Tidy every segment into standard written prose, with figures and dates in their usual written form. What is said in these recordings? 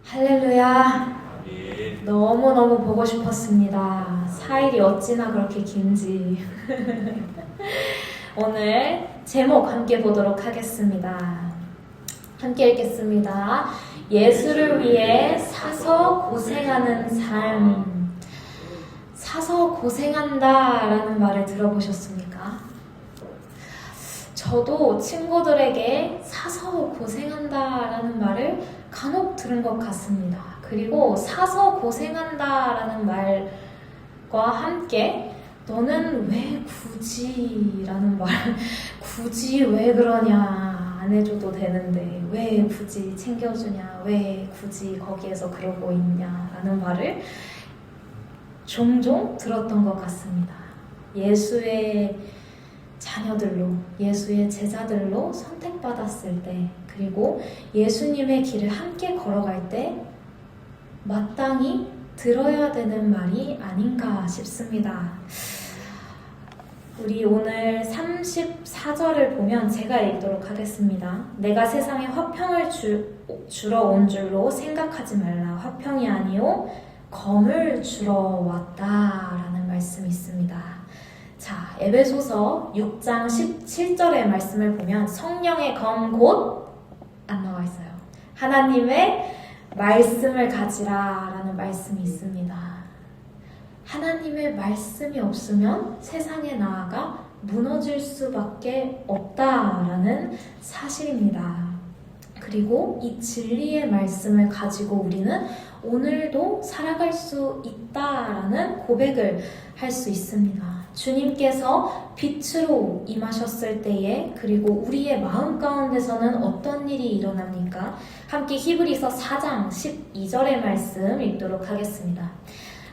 할렐루야. 너무너무 보고 싶었습니다. 4일이 어찌나 그렇게 긴지. 오늘 제목 함께 보도록 하겠습니다. 함께 읽겠습니다. 예수를 위해 사서 고생하는 삶. 사서 고생한다 라는 말을 들어보셨습니까? 저도 친구들에게 사서 고생한다 라는 말을 간혹 들은 것 같습니다. 그리고 사서 고생한다 라는 말과 함께 너는 왜 굳이 라는 말, 굳이 왜 그러냐, 안 해줘도 되는데 왜 굳이 챙겨주냐, 왜 굳이 거기에서 그러고 있냐 라는 말을 종종 들었던 것 같습니다. 예수의 자녀들로, 예수의 제자들로 선택받았을 때, 그리고 예수님의 길을 함께 걸어갈 때 마땅히 들어야 되는 말이 아닌가 싶습니다. 우리 오늘 34절을 보면 제가 읽도록 하겠습니다. 내가 세상에 화평을 주러 온 줄로 생각하지 말라. 화평이 아니요 검을 주러 왔다라는 말씀이 있습니다. 자, 에베소서 6장 17절의 말씀을 보면 성령의 검 곧 안 나와 있어요. 하나님의 말씀을 가지라 라는 말씀이 있습니다. 하나님의 말씀이 없으면 세상에 나아가 무너질 수밖에 없다라는 사실입니다. 그리고 이 진리의 말씀을 가지고 우리는 오늘도 살아갈 수 있다라는 고백을 할 수 있습니다. 주님께서 빛으로 임하셨을 때에, 그리고 우리의 마음 가운데서는 어떤 일이 일어납니까? 함께 히브리서 4장 12절의 말씀 읽도록 하겠습니다.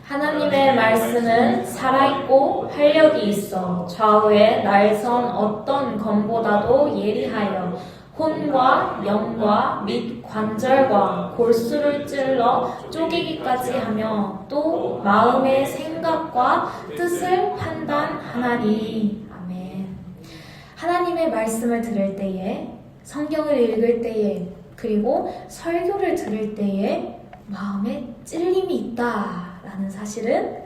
하나님의 말씀은 살아있고 활력이 있어 좌우에 날선 어떤 검보다도 예리하여 혼과 영과 및 관절과 골수를 찔러 쪼개기까지 하며 또 마음의 생각과 뜻을 판단하나니. 아멘. 하나님의 말씀을 들을 때에, 성경을 읽을 때에, 그리고 설교를 들을 때에 마음에 찔림이 있다라는 사실은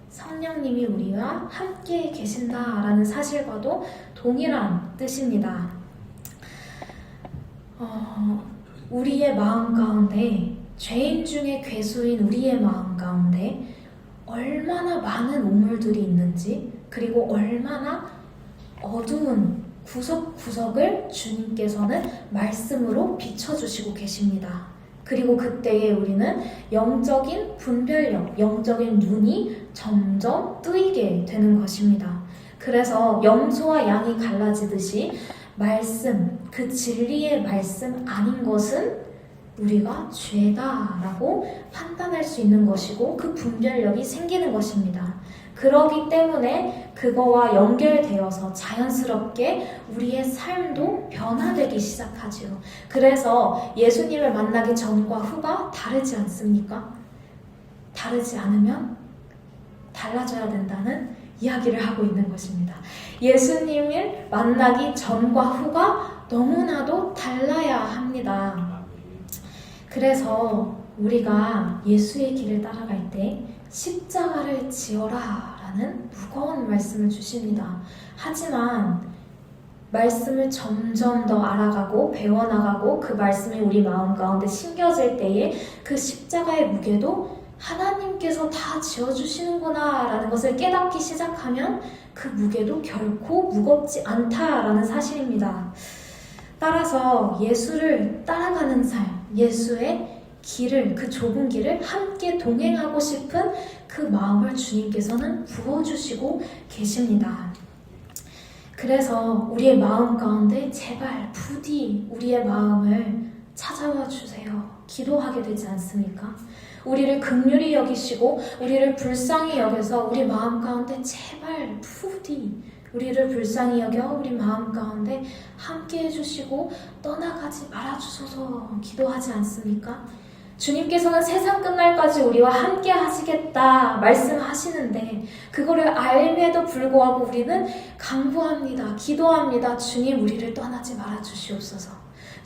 성령님이 우리와 함께 계신다라는 사실과도 동일한 뜻입니다. 우리의 마음 가운데, 죄인 중에 괴수인 우리의 마음 가운데 얼마나 많은 오물들이 있는지, 그리고 얼마나 어두운 구석구석을 주님께서는 말씀으로 비춰주시고 계십니다. 그리고 그때에 우리는 영적인 분별력, 영적인 눈이 점점 뜨이게 되는 것입니다. 그래서 염소와 양이 갈라지듯이 말씀, 그 진리의 말씀 아닌 것은 우리가 죄다라고 판단할 수 있는 것이고 그 분별력이 생기는 것입니다. 그러기 때문에 그거와 연결되어서 자연스럽게 우리의 삶도 변화되기 시작하지요. 그래서 예수님을 만나기 전과 후가 다르지 않습니까? 다르지 않으면 달라져야 된다는 이야기를 하고 있는 것입니다. 예수님을 만나기 전과 후가 너무나도 달라야 합니다. 그래서 우리가 예수의 길을 따라갈 때 십자가를 지어라 라는 무거운 말씀을 주십니다. 하지만 말씀을 점점 더 알아가고 배워나가고 그 말씀이 우리 마음 가운데 심겨질 때에 그 십자가의 무게도 하나님께서 다 지어주시는구나 라는 것을 깨닫기 시작하면 그 무게도 결코 무겁지 않다라는 사실입니다. 따라서 예수를 따라가는 삶, 예수의 길을, 그 좁은 길을 함께 동행하고 싶은 그 마음을 주님께서는 부어주시고 계십니다. 그래서 우리의 마음 가운데 제발 부디 우리의 마음을 찾아와 주세요. 기도하게 되지 않습니까? 우리를 긍휼히 여기시고 우리를 불쌍히 여겨서 우리 마음 가운데 제발 부디 우리를 불쌍히 여겨 우리 마음 가운데 함께 해주시고 떠나가지 말아주소서 기도하지 않습니까? 주님께서는 세상 끝날까지 우리와 함께 하시겠다 말씀하시는데 그거를 알매도 불구하고 우리는 간구합니다. 기도합니다. 주님, 우리를 떠나지 말아주시옵소서.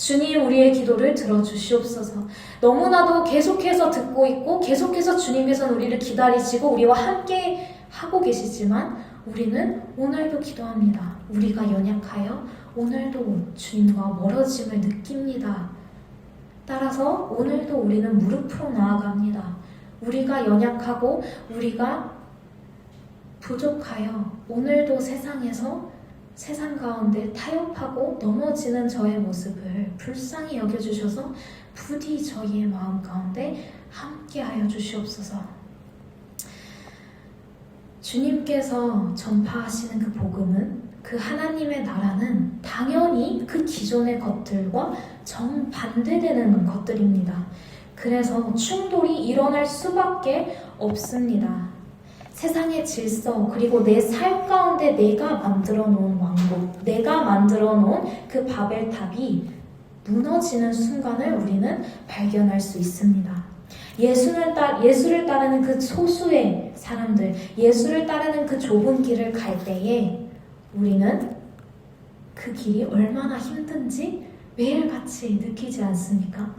주님 우리의 기도를 들어주시옵소서. 너무나도 계속해서 듣고 있고 계속해서 주님께서는 우리를 기다리시고 우리와 함께 하고 계시지만 우리는 오늘도 기도합니다. 우리가 연약하여 오늘도 주님과 멀어짐을 느낍니다. 따라서 오늘도 우리는 무릎으로 나아갑니다. 우리가 연약하고 우리가 부족하여 오늘도 세상 가운데 타협하고 넘어지는 저의 모습을 불쌍히 여겨주셔서 부디 저희의 마음 가운데 함께하여 주시옵소서. 주님께서 전파하시는 그 복음은, 그 하나님의 나라는 당연히 그 기존의 것들과 정반대되는 것들입니다. 그래서 충돌이 일어날 수밖에 없습니다. 세상의 질서, 그리고 내 삶 가운데 내가 만들어 놓은 왕국, 내가 만들어 놓은 그 바벨탑이 무너지는 순간을 우리는 발견할 수 있습니다. 예수를 따르는 그 소수의 사람들, 예수를 따르는 그 좁은 길을 갈 때에 우리는 그 길이 얼마나 힘든지 매일같이 느끼지 않습니까?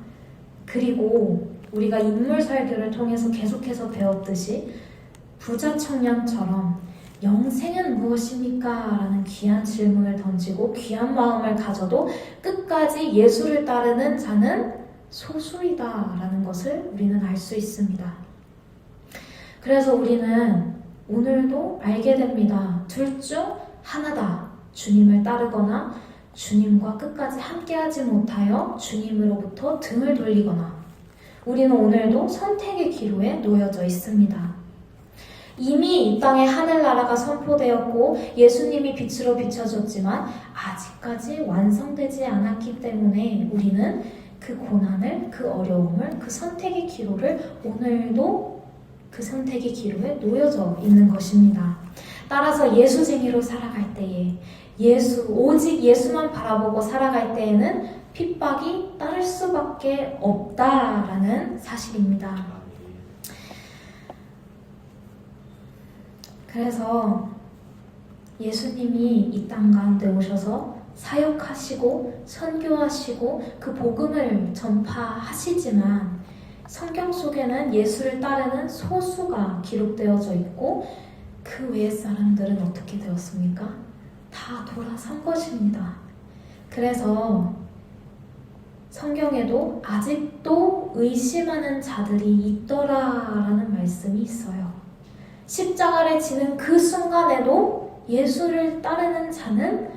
그리고 우리가 인물 설교를 통해서 계속해서 배웠듯이 부자 청년처럼 영생은 무엇입니까? 라는 귀한 질문을 던지고 귀한 마음을 가져도 끝까지 예수를 따르는 자는 소수이다 라는 것을 우리는 알 수 있습니다. 그래서 우리는 오늘도 알게 됩니다. 둘 중 하나다. 주님을 따르거나 주님과 끝까지 함께하지 못하여 주님으로부터 등을 돌리거나. 우리는 오늘도 선택의 기로에 놓여져 있습니다. 이미 이 땅에 하늘나라가 선포되었고 예수님이 빛으로 비춰졌지만 아직까지 완성되지 않았기 때문에 우리는 그 고난을, 그 어려움을, 그 선택의 기로를 오늘도 그 선택의 기로에 놓여져 있는 것입니다. 따라서 예수쟁이로 살아갈 때에 오직 예수만 바라보고 살아갈 때에는 핍박이 따를 수밖에 없다라는 사실입니다. 그래서 예수님이 이 땅 가운데 오셔서 사역하시고 선교하시고 그 복음을 전파하시지만 성경 속에는 예수를 따르는 소수가 기록되어져 있고 그 외의 사람들은 어떻게 되었습니까? 다 돌아선 것입니다. 그래서 성경에도 아직도 의심하는 자들이 있더라라는 말씀이 있어요. 십자가를 지는 그 순간에도 예수를 따르는 자는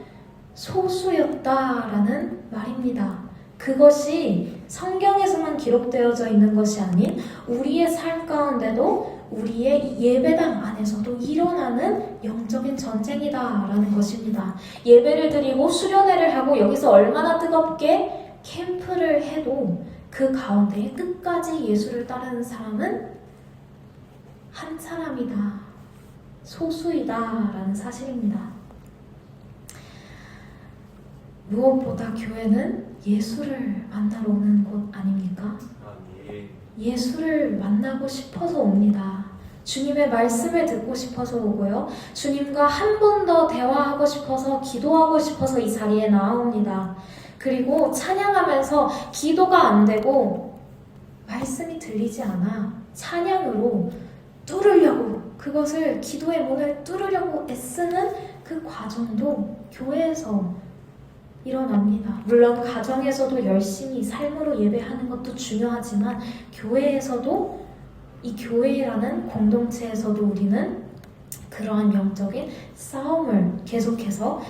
소수였다라는 말입니다. 그것이 성경에서만 기록되어져 있는 것이 아닌 우리의 삶 가운데도 우리의 예배당 안에서도 일어나는 영적인 전쟁이다라는 것입니다. 예배를 드리고 수련회를 하고 여기서 얼마나 뜨겁게 캠프를 해도 그 가운데 끝까지 예수를 따르는 사람은 한 사람이다, 소수이다라는 사실입니다. 무엇보다 교회는 예수를 만나러 오는 곳 아닙니까? 예수를 만나고 싶어서 옵니다. 주님의 말씀을 듣고 싶어서 오고요. 주님과 한 번 더 대화하고 싶어서, 기도하고 싶어서 이 자리에 나옵니다. 그리고 찬양하면서 기도가 안 되고 말씀이 들리지 않아 찬양으로 뚫으려고, 그것을 기도의 문을 뚫으려고 애쓰는 그 과정도 교회에서 일어납니다. 물론 가정에서도 열심히 삶으로 예배하는 것도 중요하지만 교회에서도, 이 교회라는 공동체에서도 우리는 그러한 영적인 싸움을 계속해서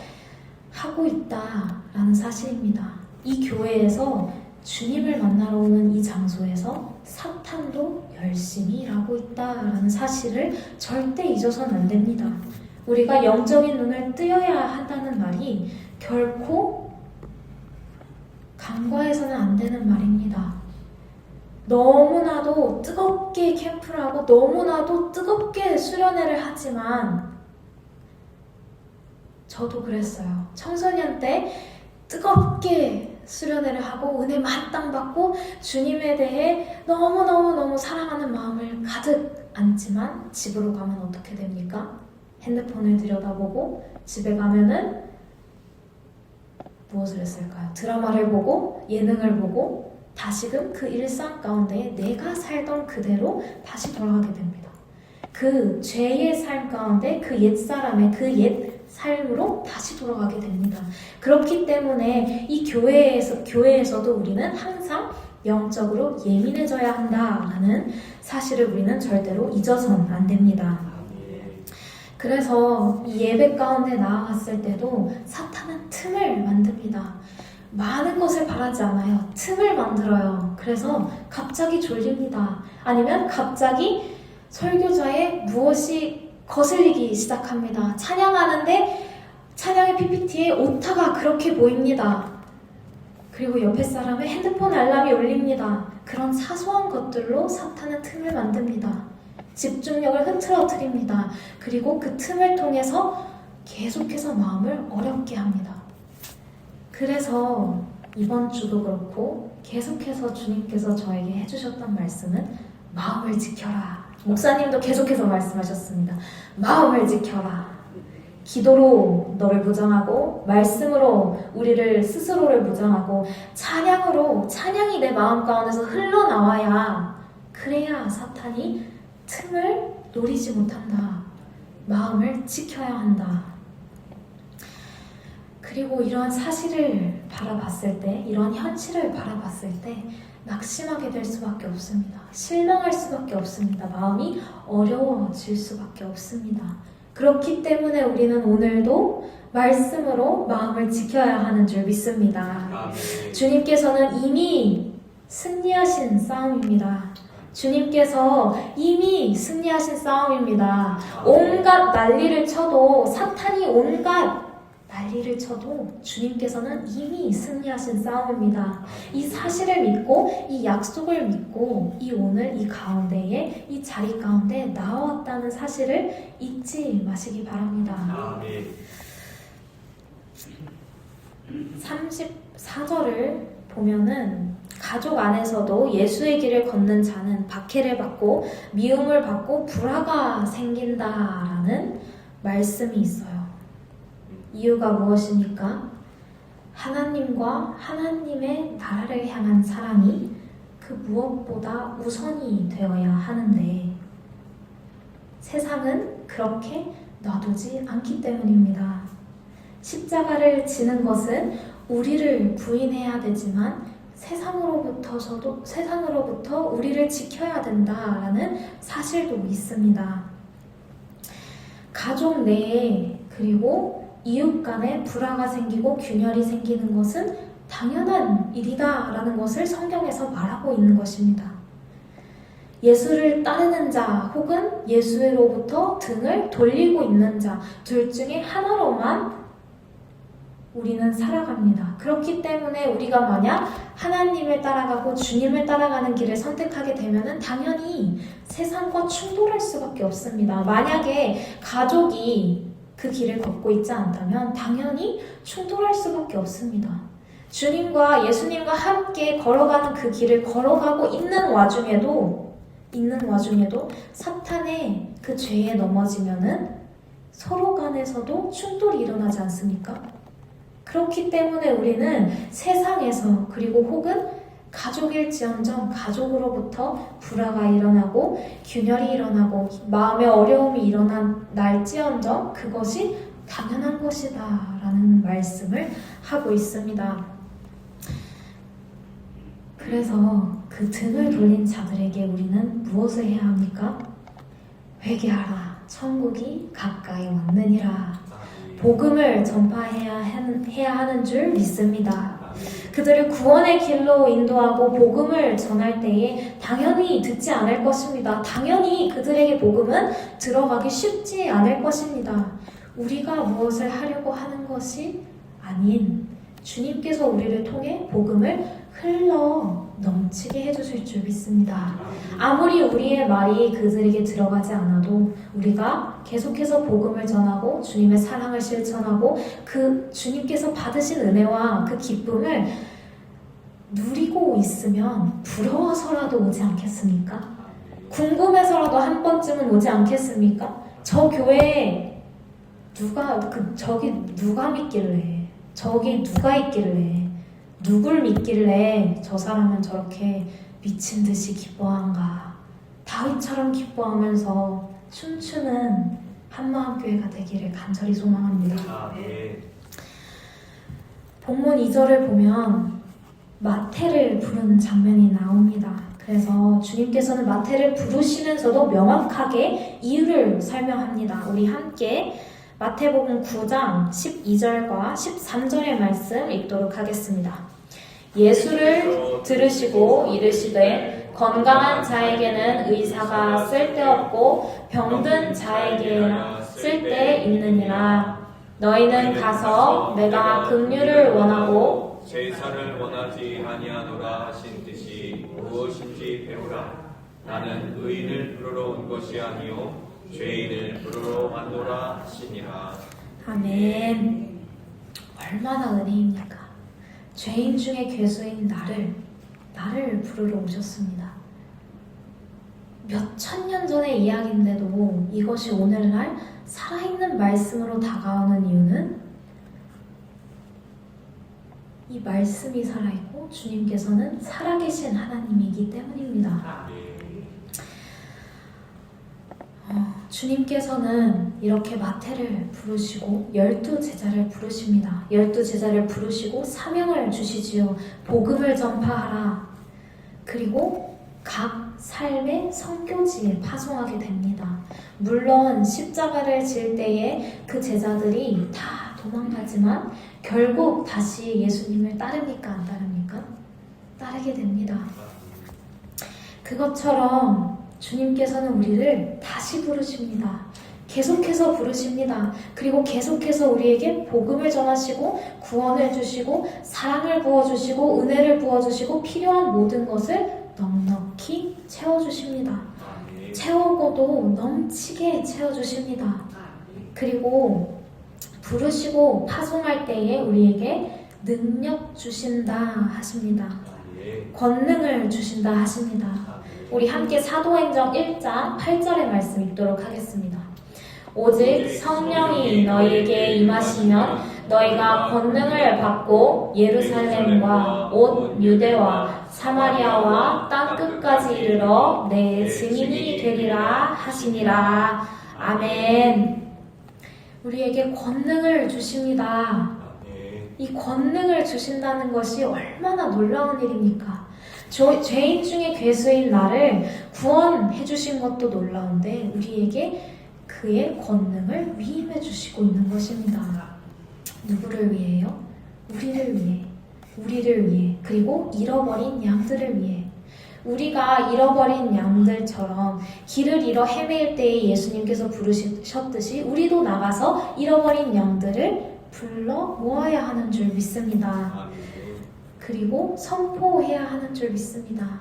하고 있다라는 사실입니다. 이 교회에서 주님을 만나러 오는 이 장소에서 사탄도 열심히 일하고 있다라는 사실을 절대 잊어서는 안 됩니다. 우리가 영적인 눈을 뜨여야 한다는 말이 결코 간과해서는 안 되는 말입니다. 너무나도 뜨겁게 캠프를 하고 너무나도 뜨겁게 수련회를 하지만 저도 그랬어요. 청소년 때 뜨겁게 수련회를 하고 은혜 만땅 받고 주님에 대해 너무너무 사랑하는 마음을 가득 안지만 집으로 가면 어떻게 됩니까? 핸드폰을 들여다보고 집에 가면은 무엇을 했을까요? 드라마를 보고 예능을 보고 다시금 그 일상 가운데 내가 살던 그대로 다시 돌아가게 됩니다. 그 죄의 삶 가운데 그 옛사람의 그 옛 삶으로 다시 돌아가게 됩니다. 그렇기 때문에 이 교회에서도 우리는 항상 영적으로 예민해져야 한다라는 사실을 우리는 절대로 잊어서는 안 됩니다. 그래서 이 예배 가운데 나아갔을 때도 사탄은 틈을 만듭니다. 많은 것을 바라지 않아요. 틈을 만들어요. 그래서 갑자기 졸립니다. 아니면 갑자기 설교자의 무엇이 거슬리기 시작합니다. 찬양하는데 찬양의 PPT에 오타가 그렇게 보입니다. 그리고 옆에 사람의 핸드폰 알람이 울립니다. 그런 사소한 것들로 사탄은 틈을 만듭니다. 집중력을 흐트러뜨립니다. 그리고 그 틈을 통해서 계속해서 마음을 어렵게 합니다. 그래서 이번 주도 그렇고 계속해서 주님께서 저에게 해주셨던 말씀은 마음을 지켜라. 목사님도 계속해서 말씀하셨습니다. 마음을 지켜라. 기도로 너를 무장하고 말씀으로 우리를 스스로를 무장하고 찬양으로 찬양이 내 마음 가운데서 흘러나와야 그래야 사탄이 틈을 노리지 못한다. 마음을 지켜야 한다. 그리고 이런 사실을 바라봤을 때, 이런 현실을 바라봤을 때 낙심하게 될 수밖에 없습니다. 실망할 수밖에 없습니다. 마음이 어려워질 수밖에 없습니다. 그렇기 때문에 우리는 오늘도 말씀으로 마음을 지켜야 하는 줄 믿습니다. 주님께서는 이미 승리하신 싸움입니다. 주님께서 이미 승리하신 싸움입니다. 온갖 난리를 쳐도 사탄이 온갖 난리를 쳐도 주님께서는 이미 승리하신 싸움입니다. 이 사실을 믿고 이 약속을 믿고 이 오늘 이 가운데에 이 자리 가운데 나왔다는 사실을 잊지 마시기 바랍니다. 34절을 보면은 가족 안에서도 예수의 길을 걷는 자는 박해를 받고 미움을 받고 불화가 생긴다라는 말씀이 있어요. 이유가 무엇입니까? 하나님과 하나님의 나라를 향한 사랑이 그 무엇보다 우선이 되어야 하는데 세상은 그렇게 놔두지 않기 때문입니다. 십자가를 지는 것은 우리를 부인해야 되지만 세상으로부터 우리를 지켜야 된다라는 사실도 있습니다. 가족 내에 그리고 이웃 간에 불화가 생기고 균열이 생기는 것은 당연한 일이다라는 것을 성경에서 말하고 있는 것입니다. 예수를 따르는 자 혹은 예수로부터 등을 돌리고 있는 자 둘 중에 하나로만 우리는 살아갑니다. 그렇기 때문에 우리가 만약 하나님을 따라가고 주님을 따라가는 길을 선택하게 되면 당연히 세상과 충돌할 수밖에 없습니다. 만약에 가족이 그 길을 걷고 있지 않다면 당연히 충돌할 수밖에 없습니다. 주님과 예수님과 함께 걸어가는 그 길을 걸어가고 있는 와중에도 사탄의 그 죄에 넘어지면은 서로 간에서도 충돌이 일어나지 않습니까? 그렇기 때문에 우리는 세상에서 그리고 혹은 가족일지언정 가족으로부터 불화가 일어나고 균열이 일어나고 마음의 어려움이 날지언정 그것이 당연한 것이다 라는 말씀을 하고 있습니다. 그래서 그 등을 돌린 자들에게 우리는 무엇을 해야 합니까? 회개하라, 천국이 가까이 왔느니라. 복음을 전파해야 하는 줄 믿습니다. 그들을 구원의 길로 인도하고 복음을 전할 때에 당연히 듣지 않을 것입니다. 당연히 그들에게 복음은 들어가기 쉽지 않을 것입니다. 우리가 무엇을 하려고 하는 것이 아닌 주님께서 우리를 통해 복음을 흘러 넘치게 해주실 줄 믿습니다. 아무리 우리의 말이 그들에게 들어가지 않아도 우리가 계속해서 복음을 전하고 주님의 사랑을 실천하고 그 주님께서 받으신 은혜와 그 기쁨을 누리고 있으면 부러워서라도 오지 않겠습니까? 궁금해서라도 한 번쯤은 오지 않겠습니까? 저 교회에 저기 누가 믿길래 저기 누가 있길래, 누굴 믿길래 저 사람은 저렇게 미친 듯이 기뻐한가. 다윗처럼 기뻐하면서 춤추는 한마음교회가 되기를 간절히 소망합니다. 본문 2절을 보면 마태를 부르는 장면이 나옵니다. 그래서 주님께서는 마태를 부르시면서도 명확하게 이유를 설명합니다. 우리 함께 마태복음 9장 12절과 13절의 말씀 읽도록 하겠습니다. 예수를 들으시고 이르시되 건강한 자에게는 의사가 쓸데없고 병든 자에게나 쓸데있느니라. 너희는 가서 내가 긍휼을 원하고 제사를 원하지 아니하노라 하신 뜻이 무엇인지 배우라. 나는 의인을 부르러 온 것이 아니요 죄인을 부르러 왔노라 하시니라. 아멘. 얼마나 은혜입니까? 죄인 중에 괴수인 나를 부르러 오셨습니다. 몇 천 년 전의 이야기인데도 이것이 오늘날 살아있는 말씀으로 다가오는 이유는 이 말씀이 살아있고 주님께서는 살아계신 하나님이기 때문입니다. 주님께서는 이렇게 마태를 부르시고 12제자를 부르십니다. 12제자를 부르시고 사명을 주시지요. 복음을 전파하라. 그리고 각 삶의 선교지에 파송하게 됩니다. 물론 십자가를 질 때에 그 제자들이 다 도망가지만 결국 다시 예수님을 따릅니까? 안 따릅니까? 따르게 됩니다. 그것처럼 주님께서는 우리를 다시 부르십니다. 계속해서 부르십니다. 그리고 계속해서 우리에게 복음을 전하시고 구원을 주시고 사랑을 부어주시고 은혜를 부어주시고 필요한 모든 것을 넉넉히 채워주십니다. 채우고도 넘치게 채워주십니다. 그리고 부르시고 파송할 때에 우리에게 능력 주신다 하십니다. 권능을 주신다 하십니다. 우리 함께 사도행전 1장 8절의 말씀 읽도록 하겠습니다. 오직 성령이 너희에게 임하시면 너희가 권능을 받고 예루살렘과 온 유대와 사마리아와 땅끝까지 이르러 내 증인이 되리라 하시니라. 아멘. 우리에게 권능을 주십니다. 이 권능을 주신다는 것이 얼마나 놀라운 일입니까? 죄인 중에 괴수인 나를 구원해 주신 것도 놀라운데 우리에게 그의 권능을 위임해 주시고 있는 것입니다. 누구를 위해요? 우리를 위해 그리고 잃어버린 양들을 위해. 우리가 잃어버린 양들처럼 길을 잃어 헤매일 때에 예수님께서 부르셨듯이 우리도 나가서 잃어버린 양들을 불러 모아야 하는 줄 믿습니다. 그리고 선포해야 하는 줄 믿습니다.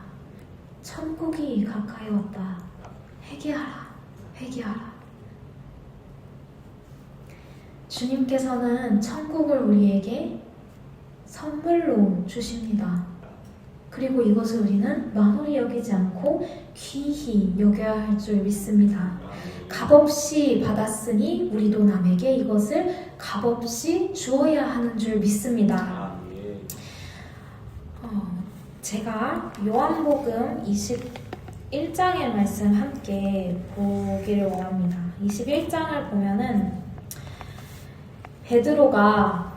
천국이 가까이 왔다. 회개하라. 주님께서는 천국을 우리에게 선물로 주십니다. 그리고 이것을 우리는 만홀히 여기지 않고 귀히 여겨야 할 줄 믿습니다. 값없이 받았으니 우리도 남에게 이것을 값없이 주어야 하는 줄 믿습니다. 제가 요한복음 21장의 말씀 함께 보기를 원합니다. 21장을 보면은 베드로가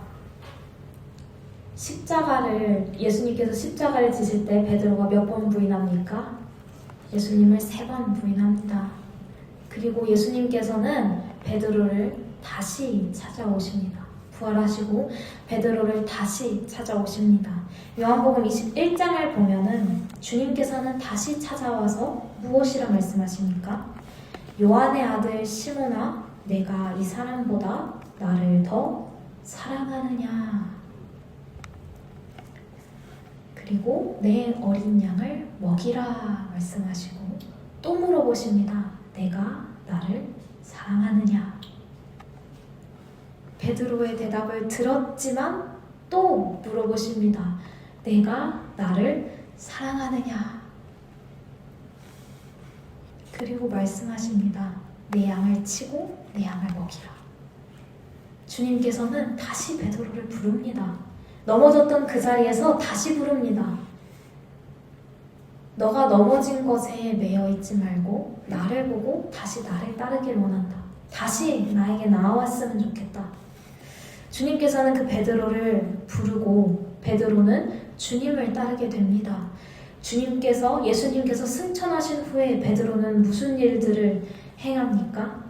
예수님께서 십자가를 지실 때 베드로가 몇 번 부인합니까? 예수님을 3번 부인합니다. 그리고 예수님께서는 베드로를 다시 찾아오십니다. 부활하시고 베드로를 다시 찾아오십니다. 요한복음 21장을 보면은 주님께서는 다시 찾아와서 무엇이라 말씀하십니까? 요한의 아들 시몬아, 내가 이 사람보다 나를 더 사랑하느냐? 그리고 내 어린 양을 먹이라 말씀하시고 또 물어보십니다. 내가 나를 사랑하느냐? 베드로의 대답을 들었지만 또 물어보십니다. 내가 나를 사랑하느냐? 그리고 말씀하십니다. 내 양을 치고 내 양을 먹이라. 주님께서는 다시 베드로를 부릅니다. 넘어졌던 그 자리에서 다시 부릅니다. 너가 넘어진 것에 매여 있지 말고 나를 보고 다시 나를 따르길 원한다. 다시 나에게 나와왔으면 좋겠다. 주님께서는 그 베드로를 부르고 베드로는 주님을 따르게 됩니다. 예수님께서 승천하신 후에 베드로는 무슨 일들을 행합니까?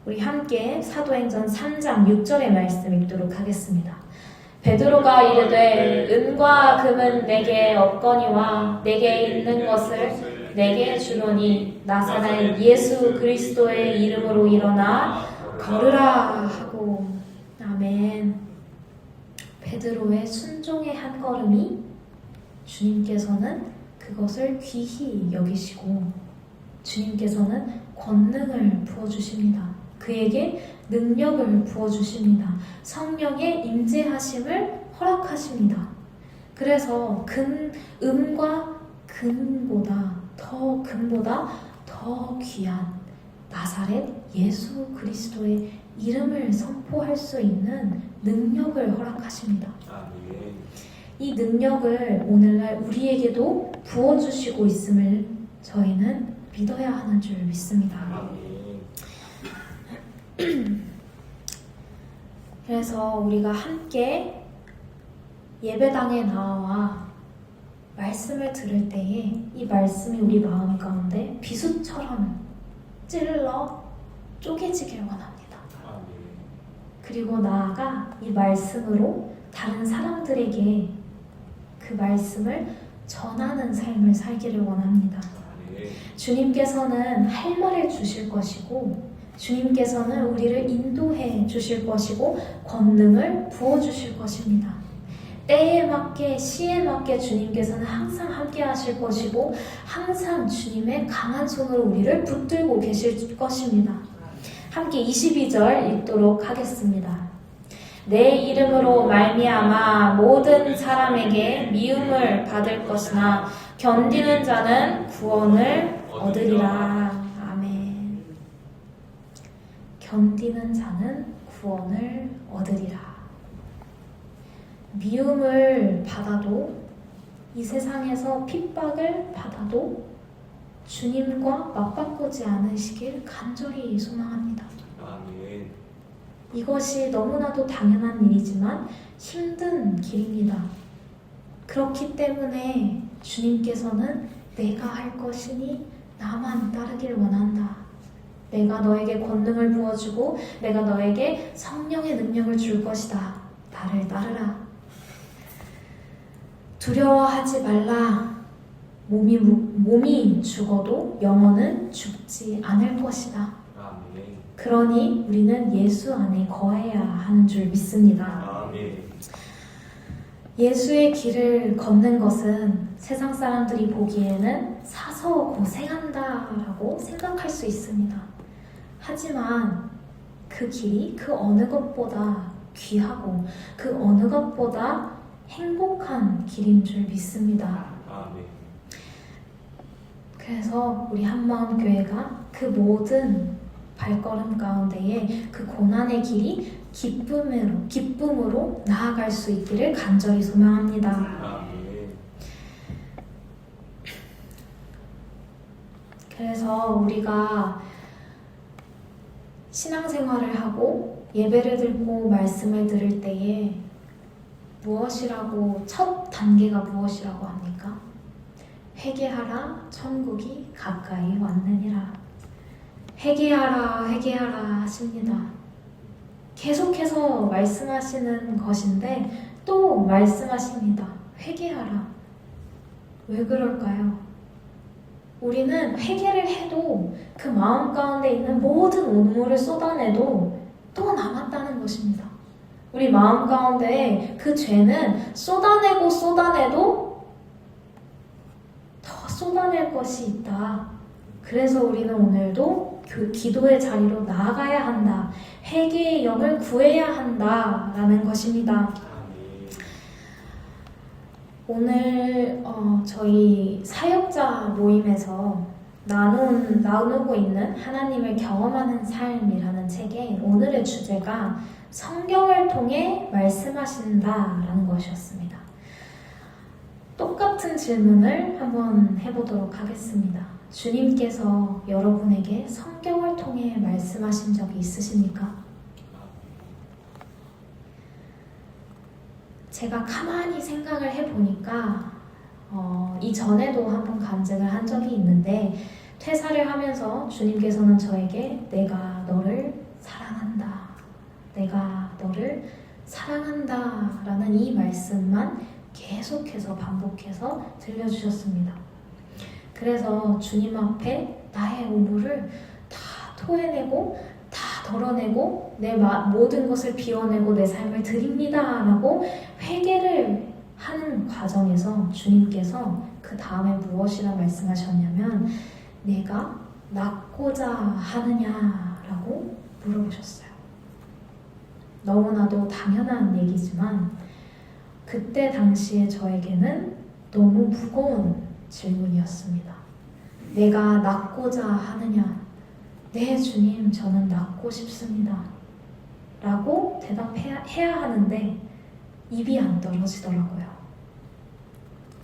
우리 함께 사도행전 3장 6절의 말씀 읽도록 하겠습니다. 베드로가 이르되 은과 금은 내게 없거니와 내게 있는 것을 내게 주노니 나사렛 예수 그리스도의 이름으로 일어나 걸으라 하고. 아멘. 베드로의 순종의 한 걸음이 주님께서는 그것을 귀히 여기시고 주님께서는 권능을 부어주십니다. 그에게 능력을 부어주십니다. 성령의 임재하심을 허락하십니다. 그래서 음과 금보다 더 귀한 나사렛 예수 그리스도의 이름을 선포할 수 있는 능력을 허락하십니다. 아멘. 이 능력을 오늘날 우리에게도 부어주시고 있음을 저희는 믿어야 하는 줄 믿습니다. 아멘. 그래서 우리가 함께 예배당에 나와 말씀을 들을 때에 이 말씀이 우리 마음 가운데 비수처럼 찔러 쪼개지길 원합니다. 아멘. 그리고 나아가 이 말씀으로 다른 사람들에게 그 말씀을 전하는 삶을 살기를 원합니다. 아멘. 주님께서는 할 말을 주실 것이고 주님께서는 우리를 인도해 주실 것이고 권능을 부어주실 것입니다. 때에 맞게 시에 맞게 주님께서는 항상 함께 하실 것이고 항상 주님의 강한 손으로 우리를 붙들고 계실 것입니다. 함께 22절 읽도록 하겠습니다. 내 이름으로 말미암아 모든 사람에게 미움을 받을 것이나 견디는 자는 구원을 얻으리라. 아멘. 견디는 자는 구원을 얻으리라. 미움을 받아도 이 세상에서 핍박을 받아도 주님과 맞바꾸지 않으시길 간절히 소망합니다. 아멘. 이것이 너무나도 당연한 일이지만 힘든 길입니다. 그렇기 때문에 주님께서는 내가 할 것이니 나만 따르길 원한다. 내가 너에게 권능을 부어주고 내가 너에게 성령의 능력을 줄 것이다. 나를 따르라. 두려워하지 말라. 몸이 죽어도 영혼은 죽지 않을 것이다. 아멘. 그러니 우리는 예수 안에 거해야 하는 줄 믿습니다. 아멘. 예수의 길을 걷는 것은 세상 사람들이 보기에는 사서 고생한다라고 생각할 수 있습니다. 하지만 그 길이 그 어느 것보다 귀하고 그 어느 것보다 행복한 길인 줄 믿습니다. 아멘. 그래서 우리 한마음교회가 그 모든 발걸음 가운데에 그 고난의 길이 기쁨으로 나아갈 수 있기를 간절히 소망합니다. 아멘. 그래서 우리가 신앙생활을 하고 예배를 드리고 말씀을 들을 때에 첫 단계가 무엇이라고 합니까? 회개하라, 천국이 가까이 왔느니라. 회개하라, 회개하라 하십니다. 계속해서 말씀하시는 것인데 또 말씀하십니다. 회개하라. 왜 그럴까요? 우리는 회개를 해도 그 마음 가운데 있는 모든 온물을 쏟아내도 또 남았다는 것입니다. 우리 마음 가운데 그 죄는 쏟아내도 더 쏟아낼 것이 있다. 그래서 우리는 오늘도 기도의 자리로 나아가야 한다. 회개의 영을 구해야 한다라는 것입니다. 오늘 저희 사역자 모임에서 나누고 있는 하나님을 경험하는 삶이라는 책에 오늘의 주제가 성경을 통해 말씀하신다라는 것이었습니다. 똑같은 질문을 한번 해보도록 하겠습니다. 주님께서 여러분에게 성경을 통해 말씀하신 적이 있으십니까? 제가 가만히 생각을 해보니까 이전에도 한번 간증을 한 적이 있는데, 퇴사를 하면서 주님께서는 저에게 내가 너를 사랑한다, 내가 너를 사랑한다 라는 이 말씀만 계속해서 반복해서 들려주셨습니다. 그래서 주님 앞에 나의 오물을 다 토해내고 다 덜어내고 내 모든 것을 비워내고 내 삶을 드립니다 라고 회개를 하는 과정에서 주님께서 그 다음에 무엇이라 말씀하셨냐면, 내가 낫고자 하느냐라고 물어보셨어요. 너무나도 당연한 얘기지만 그때 당시에 저에게는 너무 무거운 질문이었습니다. 내가 낫고자 하느냐? 네, 주님, 저는 낫고 싶습니다 라고 대답해야 하는데 입이 안 떨어지더라고요.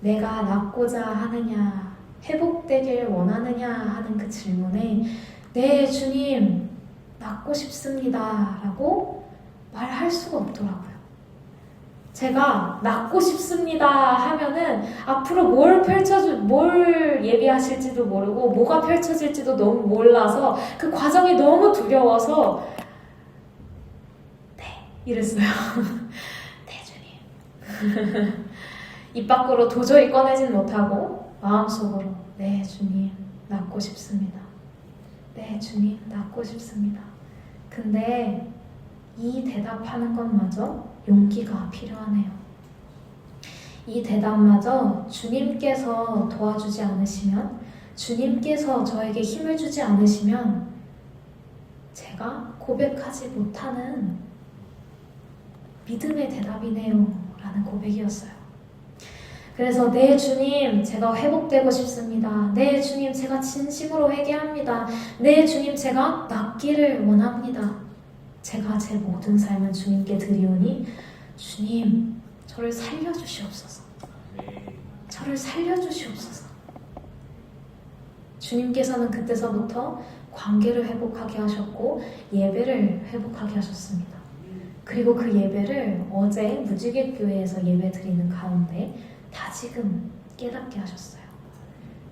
내가 낫고자 하느냐, 회복되길 원하느냐 하는 그 질문에 네, 주님, 낫고 싶습니다 라고 말할 수가 없더라고요. 제가 낫고 싶습니다 하면은 앞으로 뭘 예비하실지도 모르고 뭐가 펼쳐질지도 너무 몰라서 그 과정이 너무 두려워서 네, 이랬어요. 네, 주님. 입 밖으로 도저히 꺼내진 못하고 마음속으로 네, 주님, 낫고 싶습니다. 네, 주님, 낫고 싶습니다. 근데 이 대답하는 것마저 용기가 필요하네요. 이 대답마저 주님께서 도와주지 않으시면, 주님께서 저에게 힘을 주지 않으시면 제가 고백하지 못하는 믿음의 대답이네요 라는 고백이었어요. 그래서 네, 주님, 제가 회복되고 싶습니다. 네, 주님, 제가 진심으로 회개합니다. 네, 주님, 제가 낫기를 원합니다. 제가 제 모든 삶은 주님께 드리오니 주님, 저를 살려주시옵소서. 저를 살려주시옵소서. 주님께서는 그때서부터 관계를 회복하게 하셨고 예배를 회복하게 하셨습니다. 그리고 그 예배를 어제 무지개교회에서 예배 드리는 가운데 다지금 깨닫게 하셨어요.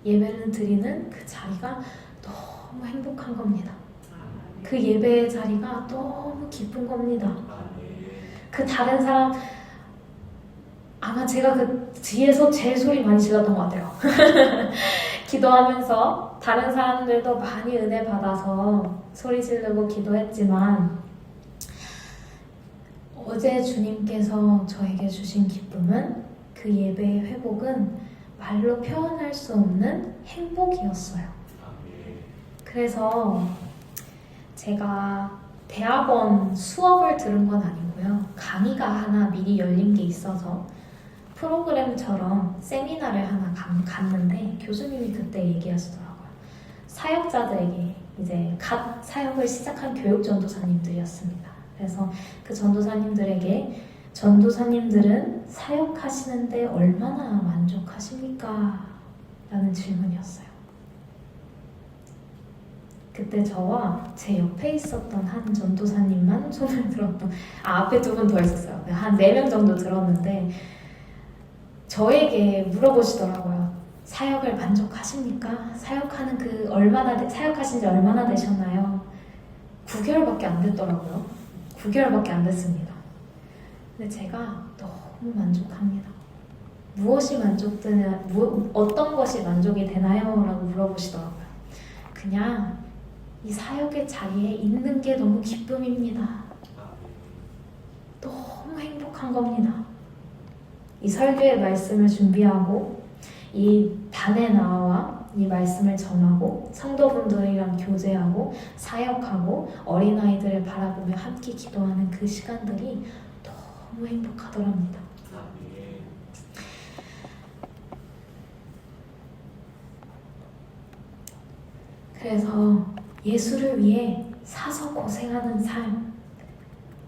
예배를 드리는 그 자리가 너무 행복한 겁니다. 그 예배의 자리가 너무 기쁜 겁니다. 그 다른 사람, 아마 제가 그 뒤에서 제일 소리 많이 질렀던 것 같아요. 기도하면서 다른 사람들도 많이 은혜 받아서 소리 지르고 기도했지만 어제 주님께서 저에게 주신 기쁨은, 그 예배의 회복은 말로 표현할 수 없는 행복이었어요. 그래서 제가 대학원 수업을 들은 건 아니고요. 강의가 하나 미리 열린 게 있어서 프로그램처럼 세미나를 하나 갔는데 교수님이 그때 얘기하시더라고요. 사역자들에게, 이제 갓 사역을 시작한 교육 전도사님들이었습니다. 그래서 그 전도사님들에게 전도사님들은 사역하시는데 얼마나 만족하십니까? 라는 질문이었어요. 그때 저와 제 옆에 있었던 한 전도사님만 손을 들었던, 앞에 두 분 더 있었어요. 한 4명 정도 들었는데 저에게 물어보시더라고요. 사역을 만족하십니까? 사역하신 지 얼마나 되셨나요? 9개월밖에 안 됐더라고요. 9개월밖에 안 됐습니다. 근데 제가 너무 만족합니다. 무엇이 만족되냐, 어떤 것이 만족이 되나요? 라고 물어보시더라고요. 그냥 이 사역의 자리에 있는 게 너무 기쁨입니다. 너무 행복한 겁니다. 이 설교의 말씀을 준비하고 이 단에 나와 이 말씀을 전하고 성도분들이랑 교제하고 사역하고 어린아이들을 바라보며 함께 기도하는 그 시간들이 너무 행복하더랍니다. 그래서 예수를 위해 사서 고생하는 삶,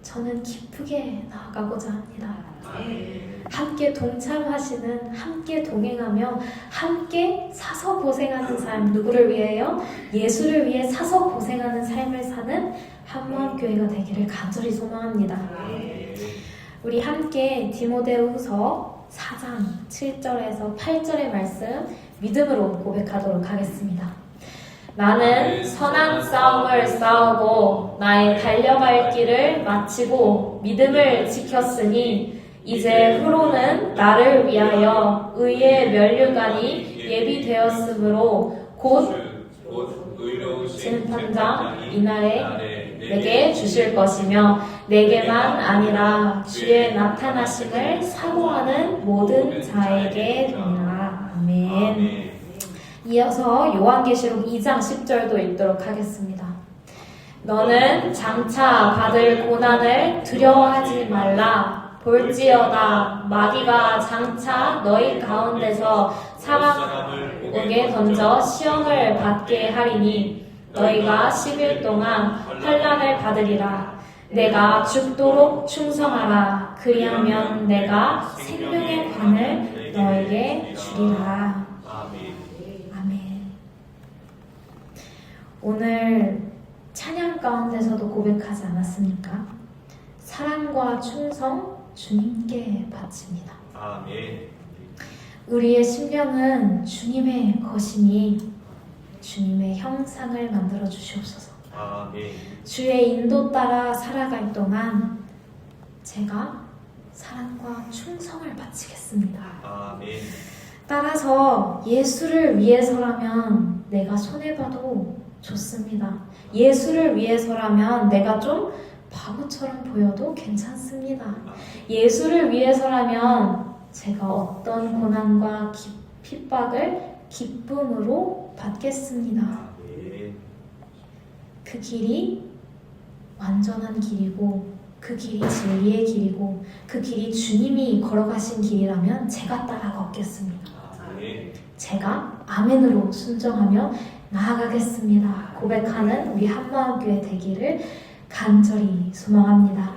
저는 기쁘게 나아가고자 합니다. 함께 동참하시는, 함께 동행하며 함께 사서 고생하는 삶, 누구를 위해요? 예수를 위해 사서 고생하는 삶을 사는 한마음교회가 되기를 간절히 소망합니다. 우리 함께 디모데후서 4장 7절에서 8절의 말씀 믿음으로 고백하도록 하겠습니다. 나는 선한 싸움을 싸우고 나의 달려갈 길을 마치고 믿음을 지켰으니 이제 후로는 나를 위하여 의의 면류관이 예비되었으므로 곧 의로우신 재판장 이날에 내게 주실 것이며 내게만 아니라 주의 나타나심을 사모하는 모든 자에게 되리라. 아멘. 이어서 요한계시록 2장 10절도 읽도록 하겠습니다. 너는 장차 받을 고난을 두려워하지 말라. 볼지어다 마귀가 장차 너희 가운데서 사람에게 던져 시험을 받게 하리니 너희가 10일 동안 환난을 받으리라. 내가 죽도록 충성하라. 그리하면 내가 생명의 관을 너에게 주리라. 아멘. 오늘 찬양 가운데서도 고백하지 않았습니까? 사랑과 충성 주님께 바칩니다. 아멘. 우리의 심령은 주님의 것이니 주님의 형상을 만들어 주시옵소서. 아멘. 주의 인도 따라 살아갈 동안 제가 사랑과 충성을 바치겠습니다. 아멘. 따라서 예수를 위해서라면 내가 손해봐도 좋습니다. 예수를 위해서라면 내가 좀 바보처럼 보여도 괜찮습니다. 예수를 위해서라면 제가 어떤 고난과 핍박을 기쁨으로 받겠습니다. 아멘. 그 길이 완전한 길이고 그 길이 진리의 길이고 그 길이 주님이 걸어가신 길이라면 제가 따라 걷겠습니다. 아멘. 제가 아멘으로 순종하며 나아가겠습니다. 고백하는 우리 한마음교회 되기를 간절히 소망합니다.